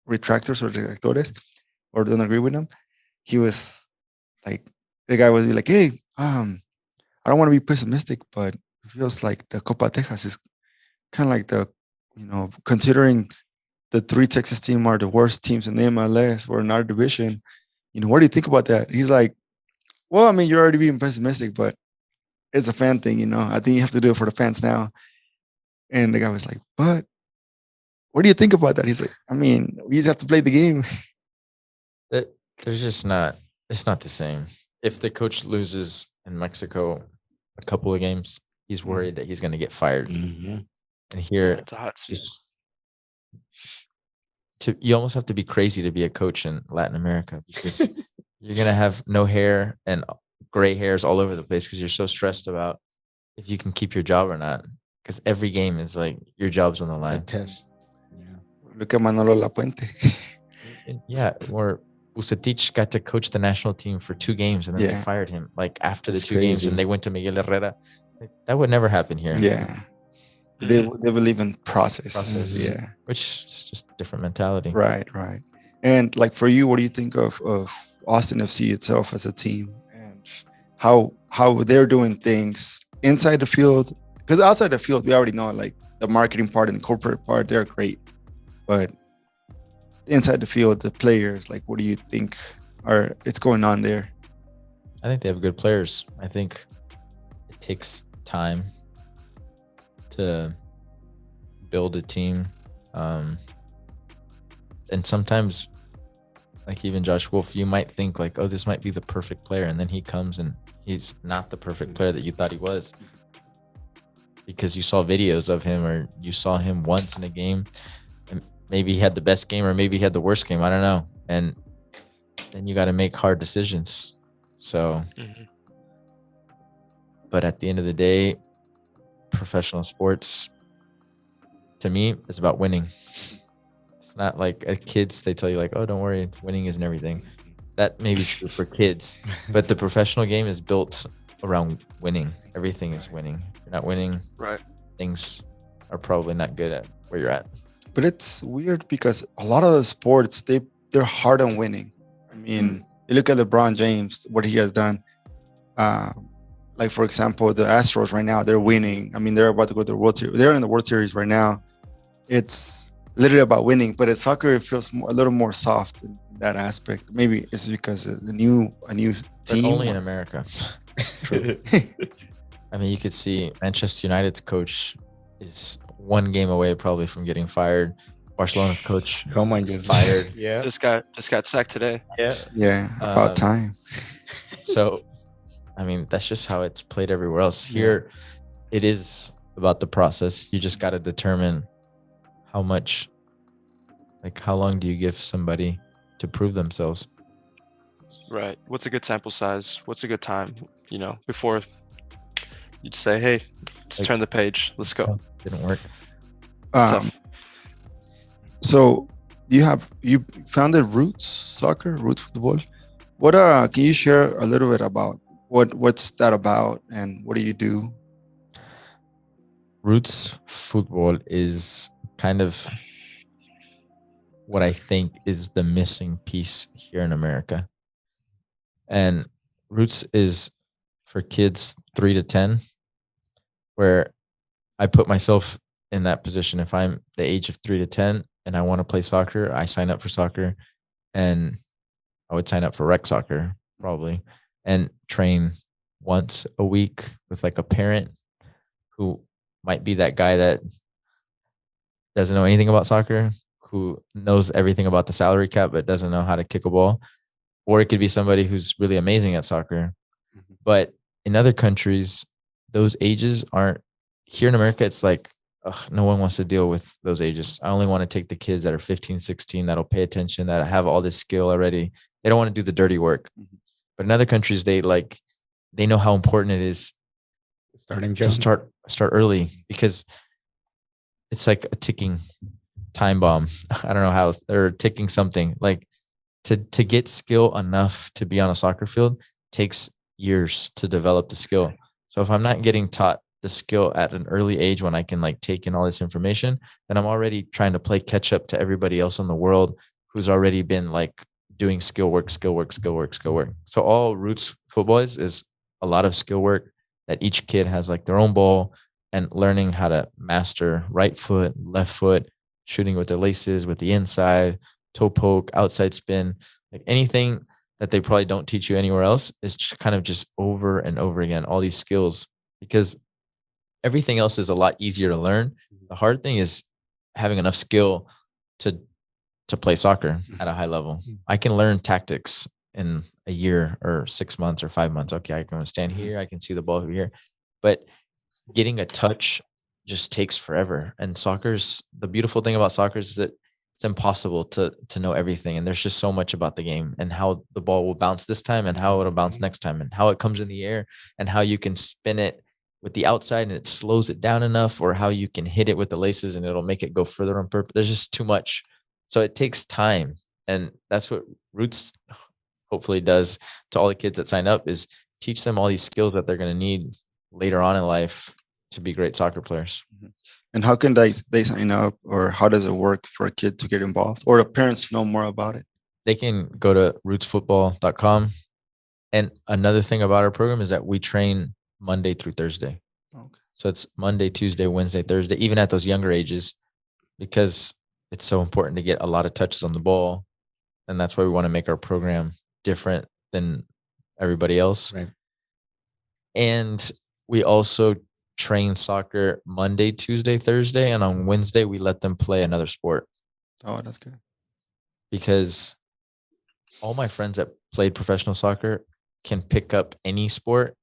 Speaker 1: retractors or retractores or don't agree with them. He was like, the guy was like, hey, I don't want to be pessimistic, but it feels like the Copa Texas is kind of like the, considering the three Texas teams are the worst teams in the MLS or in our division. What do you think about that? He's like, well, I mean, you're already being pessimistic, but it's a fan thing, I think you have to do it for the fans now. And the guy was like, but what do you think about that? He's like, I mean, we just have to play the game.
Speaker 2: There's just not, it's not the same. If the coach loses in Mexico a couple of games, he's worried that he's going to get fired.
Speaker 4: Mhm.
Speaker 2: And here,
Speaker 3: It's a hot seat.
Speaker 2: you almost have to be crazy to be a coach in Latin America, because you're gonna have no hair and gray hairs all over the place because you're so stressed about if you can keep your job or not. Because every game is like your job's on the
Speaker 4: It's a
Speaker 2: line.
Speaker 4: test.
Speaker 1: Look at Manolo Lapuente.
Speaker 2: And yeah, or Bucetich got to coach the national team for 2 games and then they
Speaker 1: Yeah.
Speaker 2: fired him like after
Speaker 4: That's
Speaker 2: the 2 games
Speaker 4: crazy.
Speaker 2: and they went to Miguel Herrera. Like, that would never happen here.
Speaker 1: Yeah. They believe in process.
Speaker 2: Process.
Speaker 1: Yeah.
Speaker 2: Which is just a different mentality.
Speaker 1: Right. And like for you, what do you think of Austin FC itself as a team and how they're doing things inside the field? Because outside the field, we already know like the marketing part and the corporate part, they're great. But inside the field, the players, like what do you think it's going on there?
Speaker 2: I think they have good players. I think it takes time to build a team. And sometimes, like even Josh Wolf, you might think like, oh, this might be the perfect player. And then he comes and he's not the perfect player that you thought he was. Because you saw videos of him or you saw him once in a game. And maybe he had the best game or maybe he had the worst game. I don't know. And then you got to make hard decisions. So, but at the end of the day, professional sports, to me, is about winning. It's not like kids, they tell you like, oh, don't worry, winning isn't everything. That may be true for kids, but the professional game is built around winning. Everything is winning. If you're not winning,
Speaker 3: Right.
Speaker 2: things are probably not good at where you're at.
Speaker 1: But it's weird because a lot of the sports, they're hard on winning. I mean, you look at LeBron James, what he has done. Like, for example, the Astros right now, they're winning. I mean, they're about to go to the World Series. They're in the World Series right now. It's literally about winning. But at soccer, it feels a little more soft in that aspect. Maybe it's because of a new
Speaker 2: But
Speaker 1: team.
Speaker 2: only in America.
Speaker 1: True.
Speaker 2: I mean, you could see Manchester United's coach is 1 game away probably from getting fired. Barcelona's coach
Speaker 4: Come on, just
Speaker 2: fired.
Speaker 4: Yeah.
Speaker 3: Just got sacked today.
Speaker 2: Yeah.
Speaker 1: Yeah, about
Speaker 2: Um,
Speaker 1: time.
Speaker 2: So, I mean, that's just how it's played everywhere else. Here, it is about the process. You just got to determine how much, like, how long do you give somebody to prove themselves?
Speaker 3: Right. What's a good sample size? What's a good time? You know, before you just say, hey, let's
Speaker 2: Like-
Speaker 3: turn the page. Let's go.
Speaker 2: Didn't work.
Speaker 1: Um, so you founded Roots Fútbol. What can you share a little bit about what's that about and what do you do?
Speaker 2: Roots Fútbol is kind of what I think is the missing piece here in America. And Roots is for kids 3 to 10, where I put myself in that position. If I'm the age of 3 to 10 and I want to play soccer, I sign up for soccer, and I would sign up for rec soccer probably and train once a week with like a parent who might be that guy that doesn't know anything about soccer, who knows everything about the salary cap but doesn't know how to kick a ball. Or it could be somebody who's really amazing at soccer.
Speaker 1: Mhm.
Speaker 2: But in other countries, those ages aren't. Here in America, it's like, no one wants to deal with those ages. I only want to take the kids that are 15, 16, that'll pay attention, that have all this skill already. They don't want to do the dirty work.
Speaker 1: Mhm.
Speaker 2: But in other countries, they know how important it is
Speaker 4: Starting
Speaker 2: to
Speaker 4: jump.
Speaker 2: start early, because it's like a ticking time bomb. I don't know how, or ticking something. Like to get skill enough to be on a soccer field takes years to develop the skill. So if I'm not getting taught the skill at an early age when I can like take in all this information, then I'm already trying to play catch up to everybody else in the world who's already been like doing skill work. So all Roots Fútbol is a lot of skill work that each kid has like their own ball and learning how to master right foot, left foot, shooting with their laces, with the inside, toe poke, outside spin, like anything that they probably don't teach you anywhere else is kind of just over and over again, all these skills, because everything else is a lot easier to learn. The hard thing is having enough skill to play soccer at a high level. I can learn tactics in a year or 6 months or 5 months. Okay, I can stand here, I can see the ball over here. But getting a touch just takes forever. And the beautiful thing about soccer is that it's impossible to know everything. And there's just so much about the game and how the ball will bounce this time and how it'll bounce next time and how it comes in the air and how you can spin it with the outside and it slows it down enough, or how you can hit it with the laces and it'll make it go further on purpose. There's just too much. So it takes time. And that's what Roots hopefully does to all the kids that sign up, is teach them all these skills that they're going to need later on in life to be great soccer players.
Speaker 1: And how can they sign up, or how does it work for a kid to get involved, or the parents know more about it?
Speaker 2: They can go to rootsfootball.com. And another thing about our program is that we train Monday through Thursday.
Speaker 1: Okay.
Speaker 2: So it's Monday, Tuesday, Wednesday, Thursday, even at those younger ages, because it's so important to get a lot of touches on the ball. And that's why we want to make our program different than everybody else.
Speaker 4: Right.
Speaker 2: And we also train soccer Monday, Tuesday, Thursday, and on Wednesday we let them play another sport.
Speaker 1: Oh, that's good.
Speaker 2: Because all my friends that played professional soccer can pick up any sport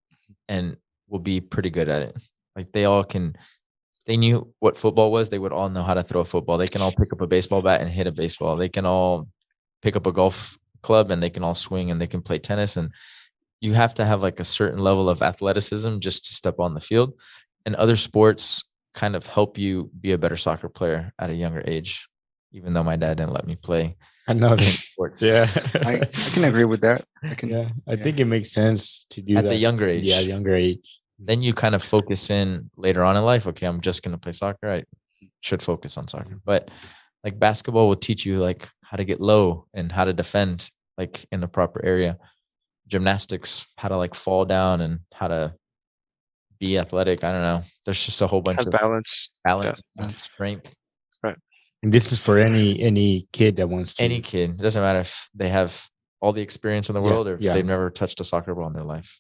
Speaker 2: and will be pretty good at it. Like they all can, if they knew what football was, they would all know how to throw a football. They can all pick up a baseball bat and hit a baseball. They can all pick up a golf club and they can all swing and they can play tennis. And you have to have like a certain level of athleticism just to step on the field. And other sports kind of help you be a better soccer player at a younger age, even though my dad didn't let me play
Speaker 4: Another
Speaker 2: sports.
Speaker 4: Yeah.
Speaker 1: I can agree with that.
Speaker 4: I think it makes sense to do
Speaker 2: At
Speaker 4: that
Speaker 2: the younger age.
Speaker 4: Yeah, younger age.
Speaker 2: Then you kind of focus in later on in life. Okay, I'm just going to play soccer. I should focus on soccer. But like basketball will teach you like how to get low and how to defend like in the proper area. Gymnastics, how to like fall down and how to be athletic. I don't know. There's just a whole bunch
Speaker 3: Have
Speaker 2: of
Speaker 3: balance.
Speaker 2: strength.
Speaker 4: And this is for any kid that wants to.
Speaker 2: Any kid. It doesn't matter if they have all the experience in the world or if they've never touched a soccer ball in their life.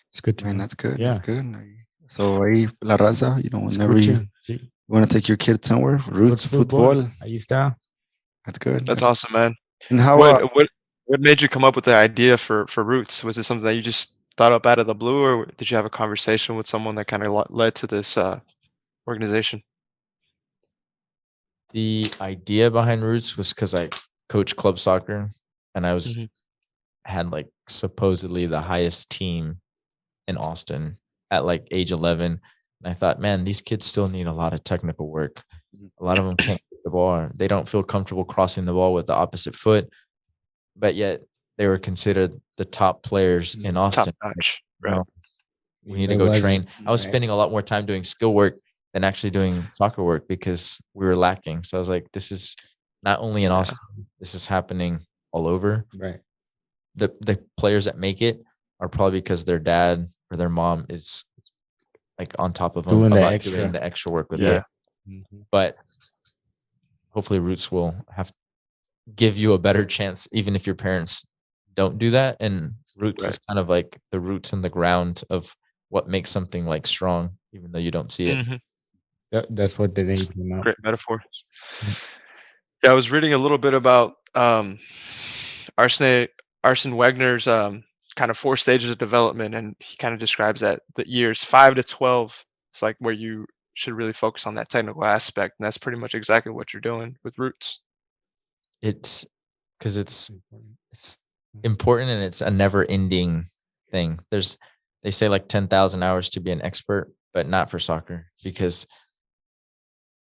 Speaker 4: It's good to
Speaker 1: Man,
Speaker 4: know.
Speaker 1: that's good.
Speaker 4: Yeah.
Speaker 1: That's good. So ahí la raza, whenever you want to take your kid somewhere, Roots Fútbol.
Speaker 4: Ahí está.
Speaker 1: That's good.
Speaker 3: That's awesome, man.
Speaker 1: And how
Speaker 3: what made you come up with the idea for Roots? Was it something that you just thought up out of the blue, or did you have a conversation with someone that kind of led to this organization?
Speaker 2: The idea behind Roots was because I coach club soccer and I was had like supposedly the highest team in Austin at like age 11. And I thought, man, these kids still need a lot of technical work. A lot of them can't get the ball. Or they don't feel comfortable crossing the ball with the opposite foot, but yet they were considered the top players in Austin.
Speaker 3: Top notch.
Speaker 2: Right. No, we need to go train. I was spending a lot more time doing skill work than actually doing soccer work because we were lacking. So I was like, this is not only in Austin, this is happening all over.
Speaker 4: Right.
Speaker 2: The players that make it are probably because their dad or their mom is like on top of them
Speaker 4: doing
Speaker 2: the extra work with it. But hopefully Roots will give you a better chance, even if your parents don't do that. And Roots is kind of like the roots in the ground of what makes something like strong, even though you don't see it.
Speaker 4: That's what the name came out.
Speaker 3: Great metaphor. Yeah, I was reading a little bit about Arsene Wegener's kind of 4 stages of development, and he kind of describes that the years 5 to 12 is like where you should really focus on that technical aspect, and that's pretty much exactly what you're doing with Roots.
Speaker 2: It's because it's important and it's a never-ending thing. They say like 10,000 hours to be an expert, but not for soccer, because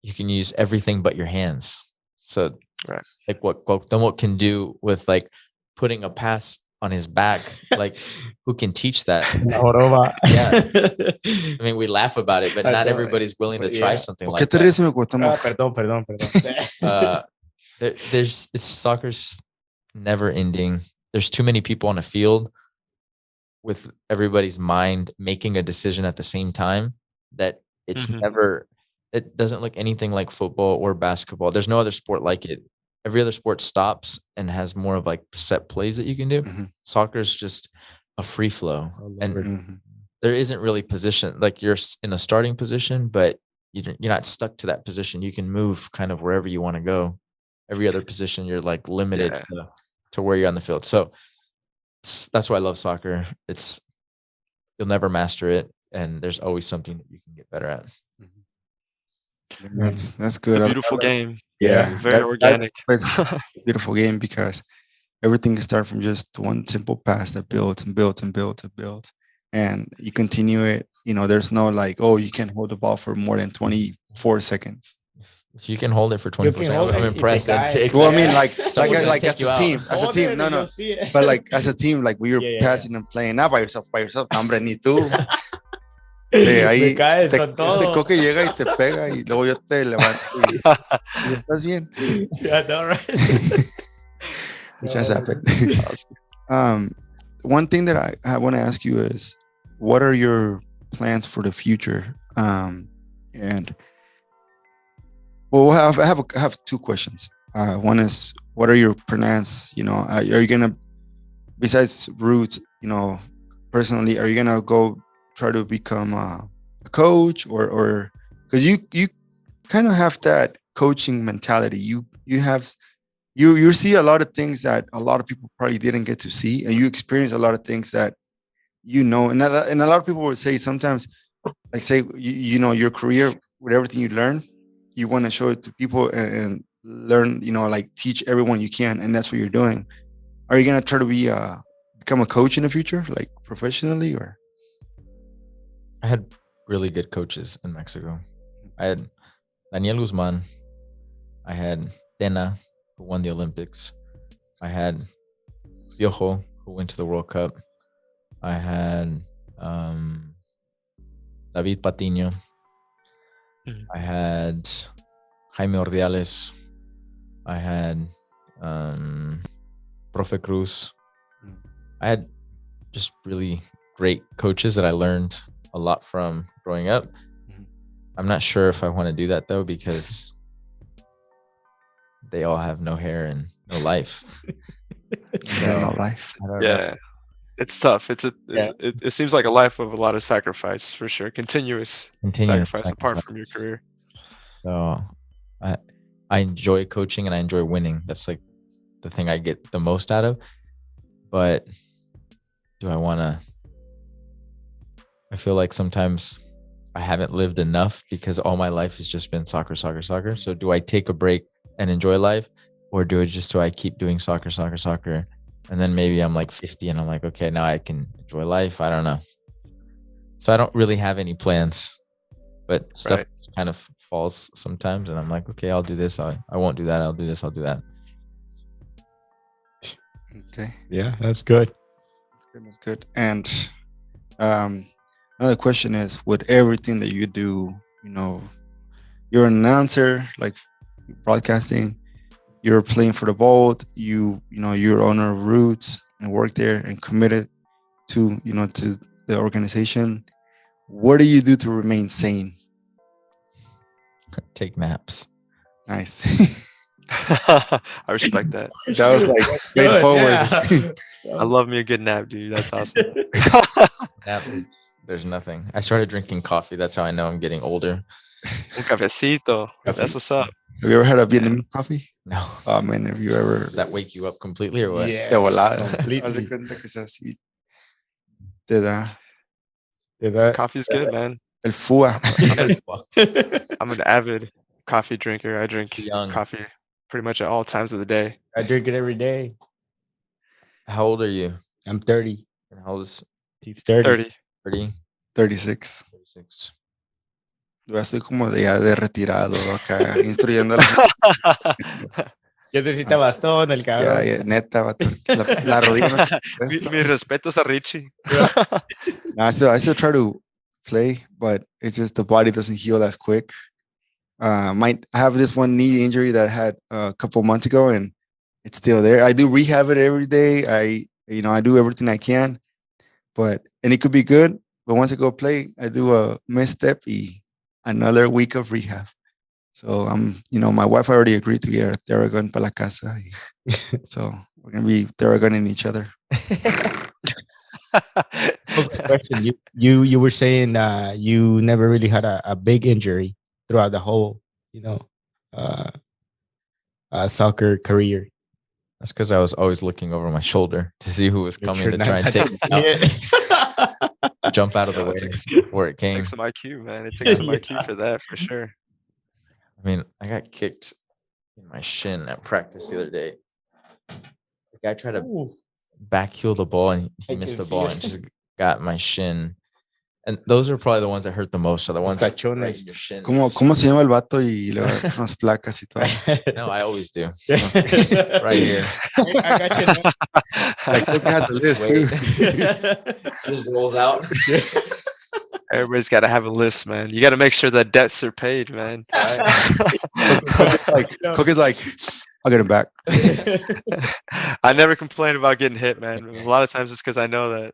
Speaker 2: you can use everything but your hands. So like what can do with like putting a pass on his back, like who can teach that? I mean, we laugh about it, but not everybody's willing to try something like that. Soccer's never ending. There's too many people on a field with everybody's mind making a decision at the same time that it's it doesn't look anything like football or basketball. There's no other sport like it. Every other sport stops and has more of like set plays that you can do. Soccer is just a free flow, and there isn't really position. Like you're in a starting position, but you're not stuck to that position. You can move kind of wherever you want to go. Every other position, you're like limited to where you're on the field. So that's why I love soccer. You'll never master it, and there's always something that you can get better at.
Speaker 1: That's good.
Speaker 3: A beautiful game.
Speaker 1: Yeah,
Speaker 3: Very organic.
Speaker 1: It's a beautiful game because everything can start from just one simple pass that builds and builds and builds and builds, and you continue it. There's no like, oh, you can't hold the ball for more than 24 seconds.
Speaker 2: If you can hold it for 24
Speaker 4: can hold
Speaker 2: seconds, I'm
Speaker 4: it y te
Speaker 2: impressed.
Speaker 4: cae.
Speaker 1: Well, I mean, like,
Speaker 2: Someone's gonna
Speaker 1: like
Speaker 2: take
Speaker 1: as
Speaker 2: you
Speaker 1: a
Speaker 2: out.
Speaker 1: team, no, no. But like as a team, like we were
Speaker 4: Yeah.
Speaker 1: passing and playing, not by yourself, no, hombre, ni tú. Ahí
Speaker 4: Me caes con
Speaker 1: este
Speaker 4: todo.
Speaker 1: coque llega y te pega y luego yo te levanto y estás bien.
Speaker 4: Yeah, no, right?
Speaker 1: Which has happened.
Speaker 3: Awesome.
Speaker 1: One thing that I want to ask you is, what are your plans for the future? And well, I have two questions. One is, what are your plans? Are you gonna, besides Roots, personally, are you gonna go try to become a coach, or because you kind of have that coaching mentality. You see a lot of things that a lot of people probably didn't get to see, and you experience a lot of things that and a lot of people would say sometimes, like, say, your career with everything you learn, you want to show it to people and learn, like teach everyone you can, and that's what you're doing. Are you gonna try to become a coach in the future, like professionally, or?
Speaker 2: I had really good coaches in Mexico. I had Daniel Guzman. I had Tena, who won the Olympics. I had Piojo, who went to the World Cup. I had David Patiño. I had Jaime Ordiales. I had Profe Cruz. I had just really great coaches that I learned a lot from growing up. I'm not sure if I want to do that though, because they all have no hair and no life.
Speaker 1: No life.
Speaker 2: I don't know.
Speaker 3: Yeah, it's tough. It seems like a life of a lot of sacrifice for sure. Continuous sacrifice apart from your career.
Speaker 2: So I enjoy coaching and I enjoy winning. That's like the thing I get the most out of. But do I want to? I feel like sometimes I haven't lived enough because all my life has just been soccer. So do I take a break and enjoy life, or do I keep doing soccer? And then maybe I'm like 50 and I'm like, okay, now I can enjoy life. I don't know. So I don't really have any plans, but stuff kind of falls sometimes. And I'm like, okay, I'll do this. I won't do that. I'll do this. I'll do that.
Speaker 1: Okay.
Speaker 4: Yeah, that's good.
Speaker 1: That's good. And another question is, with everything that you do, you're an announcer, like broadcasting, you're playing for the Bold, you're owner of Roots and work there and committed to the organization. What do you do to remain sane?
Speaker 2: Take naps.
Speaker 1: Nice.
Speaker 3: I respect that.
Speaker 1: That was like straightforward.
Speaker 3: I love me a good nap, dude. That's awesome.
Speaker 2: Nap, there's nothing. I started drinking coffee. That's how I know I'm getting older.
Speaker 3: Un cafecito. That's what's up.
Speaker 1: Have you ever had a Vietnamese coffee?
Speaker 2: No.
Speaker 1: Oh man, have you ever?
Speaker 2: Does that wake you up completely or what?
Speaker 4: Yeah.
Speaker 1: De volada.
Speaker 4: Completely.
Speaker 1: Haz de cuenta que es así. Te da
Speaker 3: Coffee's good, man.
Speaker 1: el fua.
Speaker 3: I'm an avid coffee drinker. I drink
Speaker 2: Young.
Speaker 3: coffee pretty much at all times of the day.
Speaker 4: I drink it every day.
Speaker 2: How old are you?
Speaker 4: I'm 30.
Speaker 2: And how old is
Speaker 4: He's 30.
Speaker 3: 30.
Speaker 2: 30?
Speaker 1: 36.
Speaker 2: 36.
Speaker 1: Yo estoy como de retirado acá, instruyendo a la
Speaker 4: Ya necesita bastón, el cabrón.
Speaker 1: ya, neta, vato, la rodilla.
Speaker 3: Mis respetos a Richie.
Speaker 1: No, I still try to play, but it's just the body doesn't heal as quick. I have this one knee injury that I had a couple months ago, and it's still there. I do rehab it every day. I do everything I can, and it could be good. But once I go play, I do a misstep, another week of rehab. So my wife already agreed to get a Theragun para la casa. So we're gonna be Theragunning each other.
Speaker 4: Question: You were saying you never really had a big injury throughout the whole soccer career.
Speaker 2: That's because I was always looking over my shoulder to see who was coming to try and take me out. Jump out of the way before it came.
Speaker 3: Takes some IQ, man. It takes some IQ for that, for sure.
Speaker 2: I mean, I got kicked in my shin at practice the other day. The guy tried to back heel the ball and he missed the ball and just got my shin. And those are probably the ones that hurt the most. Are the ones that right in your shin.
Speaker 1: ¿Cómo se llama el vato y le va unas placas y todo?
Speaker 2: No, I always do. Right here.
Speaker 4: I got you.
Speaker 1: Like look at the list too.
Speaker 2: Just rolls out.
Speaker 3: Everybody's got to have a list, man. You got to make sure that debts are paid, man.
Speaker 1: Cook is like, I'll get him back.
Speaker 3: I never complain about getting hit, man. A lot of times it's because I know that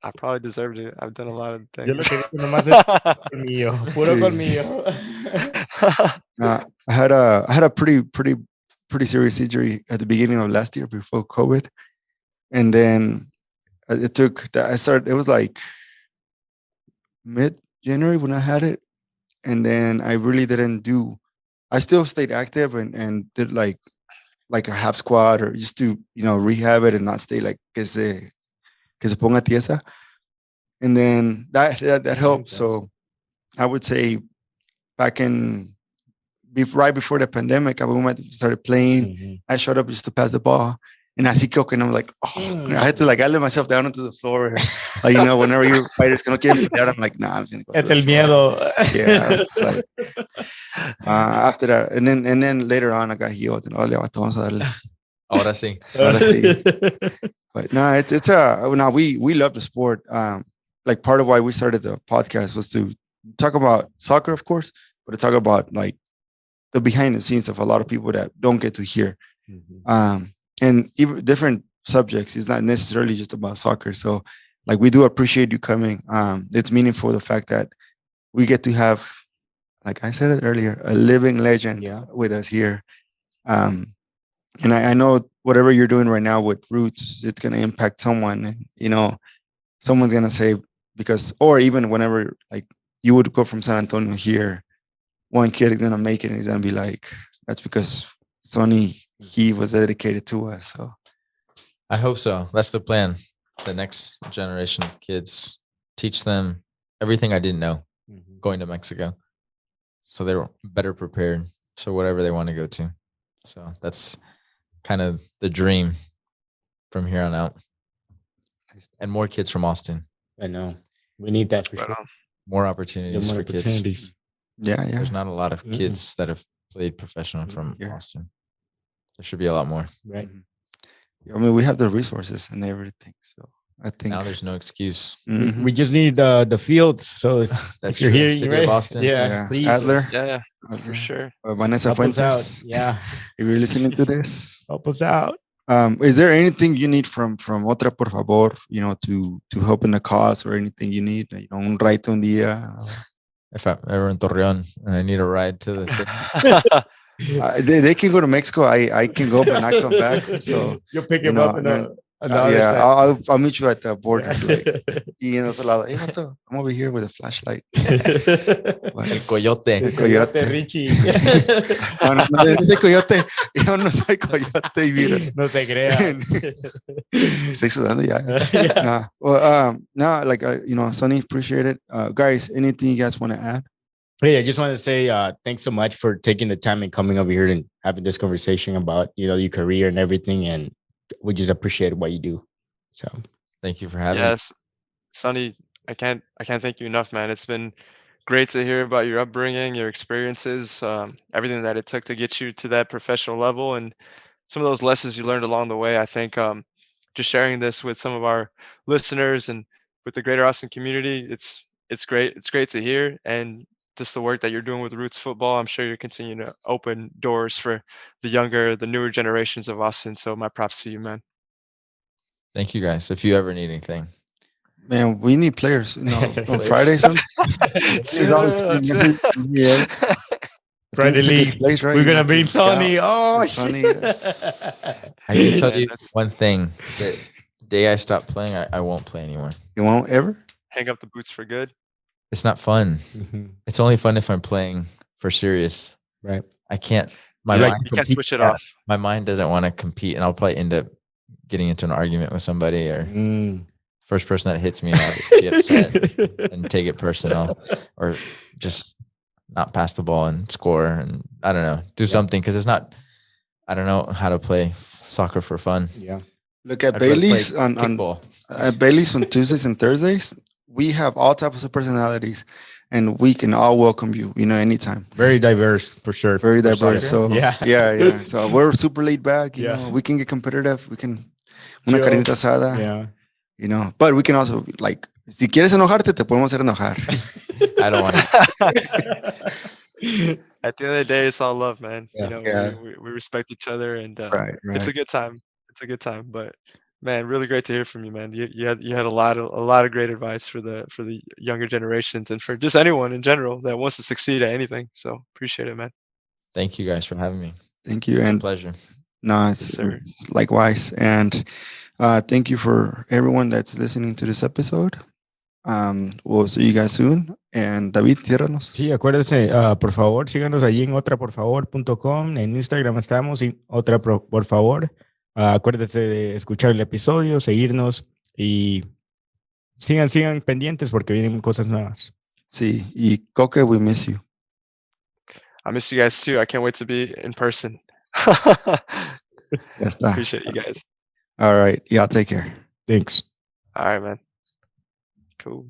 Speaker 3: I probably deserved it. I've done a lot of
Speaker 4: Yo lo
Speaker 3: things.
Speaker 4: que digo nomás es colmillo, puro colmillo.
Speaker 1: I had a pretty serious injury at the beginning of last year before COVID, and then it took that. It was like mid-January when I had it, and then I really didn't do. I still stayed active and did like a half squat or just to rehab it and not stay like que se ponga tiesa, and then that helped. So I would say back right before the pandemic, I started playing. I showed up just to pass the ball. And así que I'm like, I had to I let myself down onto the floor. Whenever your fighters no quieren pelear, I'm like, nah, I'm just gonna go.
Speaker 4: Es el miedo.
Speaker 1: Yeah. It's like, after that, and then later on, I got healed. And vamos a darle.
Speaker 2: Ahora sí.
Speaker 1: But no, it's now we love the sport. Like part of why we started the podcast was to talk about soccer, of course, but to talk about like the behind the scenes of a lot of people that don't get to hear. And even different subjects. It's not necessarily just about soccer. So like we do appreciate you coming. It's meaningful the fact that we get to have, like I said it earlier, a living legend with us here. And I know whatever you're doing right now with Roots, it's going to impact someone. And, someone's going to say, or even whenever like you would go from San Antonio here, one kid is going to make it and he's going to be like, that's because Sonny, he was dedicated to us. So
Speaker 2: I hope so. That's the plan. The next generation of kids, teach them everything I didn't know going to Mexico. So they're better prepared. So whatever they want to go to. So that's kind of the dream from here on out. And more kids from Austin.
Speaker 4: I know. We need that for sure.
Speaker 2: More opportunities for kids.
Speaker 1: Yeah.
Speaker 2: There's not a lot of kids that have played professional from Austin. There should be a lot more.
Speaker 4: Right.
Speaker 1: I mean, we have the resources and everything. So I think
Speaker 2: now there's no excuse.
Speaker 4: We just need the fields. So
Speaker 2: that's
Speaker 4: if you're here,
Speaker 2: City
Speaker 4: right?
Speaker 2: of Austin.
Speaker 4: Yeah, please.
Speaker 1: Adler.
Speaker 3: Yeah, for sure.
Speaker 1: Vanessa
Speaker 4: Help us
Speaker 1: Fuentes.
Speaker 4: out. Yeah.
Speaker 1: If you're listening to this,
Speaker 4: Help us out.
Speaker 1: Is there anything you need from Otra, por favor, to help in the cause or anything you need? Un ride un día.
Speaker 2: If I'm ever in Torreon and I need a ride to the city.
Speaker 1: They can go to Mexico. I can go, but not come back. So
Speaker 4: you'll pick him up.
Speaker 1: I'll meet you at the border. I'm over here with a flashlight.
Speaker 2: El coyote.
Speaker 4: Richie.
Speaker 1: No soy coyote. Yo no soy coyote y virus.
Speaker 4: No se crea.
Speaker 1: Estoy sudando ya. No, Sonny, appreciate it. Guys, anything you guys want to add?
Speaker 4: Hey, I just want to say thanks so much for taking the time and coming over here and having this conversation about your career and everything, and we just appreciate what you do. So
Speaker 2: thank you for having us.
Speaker 3: Sonny, I can't thank you enough, man. It's been great to hear about your upbringing, your experiences, everything that it took to get you to that professional level, and some of those lessons you learned along the way. I think just sharing this with some of our listeners and with the greater Austin community, it's great. It's great to hear, and just the work that you're doing with Roots Football, I'm sure you're continuing to open doors for the newer generations of Austin. So my props to you, man.
Speaker 2: Thank you, guys. If you ever need anything.
Speaker 1: Man, we need players. On Fridays.
Speaker 4: Friday league.
Speaker 1: Place, right?
Speaker 4: We're going to bring Sonny. Oh,
Speaker 1: Sonny,
Speaker 2: yes. I can tell you one thing. The day I stop playing, I won't play anymore.
Speaker 1: You won't ever?
Speaker 3: Hang up the boots for good?
Speaker 2: It's not fun. It's only fun if I'm playing for serious.
Speaker 4: Right.
Speaker 2: I can't.
Speaker 3: You can't switch it off.
Speaker 2: My mind doesn't want to compete, and I'll probably end up getting into an argument with somebody, or first person that hits me, I'll be upset and take it personal, or just not pass the ball and score, and I don't know, do something, because it's not I don't know how to play soccer for fun.
Speaker 4: Yeah.
Speaker 1: Look at
Speaker 2: I'd rather play
Speaker 1: Bailey's on
Speaker 2: kickball.
Speaker 1: at Bailey's on Tuesdays and Thursdays. We have all types of personalities, and we can all welcome you. Anytime.
Speaker 4: Very diverse for sure.
Speaker 1: Very
Speaker 4: For
Speaker 1: diverse.
Speaker 4: soccer.
Speaker 1: So
Speaker 4: yeah.
Speaker 1: yeah. So we're super laid back.
Speaker 4: Yeah.
Speaker 1: We can get competitive. We can una
Speaker 4: Chill.
Speaker 1: carnita asada.
Speaker 4: Yeah.
Speaker 1: But we can also like, si quieres enojarte, te podemos hacer enojar.
Speaker 2: I don't want to.
Speaker 3: At the end of the day, it's all love, man.
Speaker 4: Yeah.
Speaker 1: Yeah.
Speaker 3: We respect each other, and
Speaker 1: Right.
Speaker 3: it's a good time. It's a good time. But man, really great to hear from you, man. You had a lot of great advice for the younger generations and for just anyone in general that wants to succeed at anything. So appreciate it, man.
Speaker 2: Thank you guys for having me.
Speaker 1: Thank you.
Speaker 2: It's a
Speaker 1: And
Speaker 2: pleasure.
Speaker 1: no,
Speaker 3: Yes, sir.
Speaker 1: it's likewise. And thank you for everyone that's listening to this episode. We'll see you guys soon. And David, ciérranos.
Speaker 4: Sí, acuérdense, por favor, síganos allí en otraporfavor.com. En Instagram estamos, otra por favor. Acuérdense de escuchar el episodio, seguirnos y sigan pendientes porque vienen cosas nuevas.
Speaker 1: Sí. Y Coque, we miss you.
Speaker 3: I miss you guys too. I can't wait to be in person.
Speaker 1: Ya está.
Speaker 3: Appreciate you guys.
Speaker 1: All right. Y'all take care.
Speaker 4: Thanks.
Speaker 3: All right, man. Cool.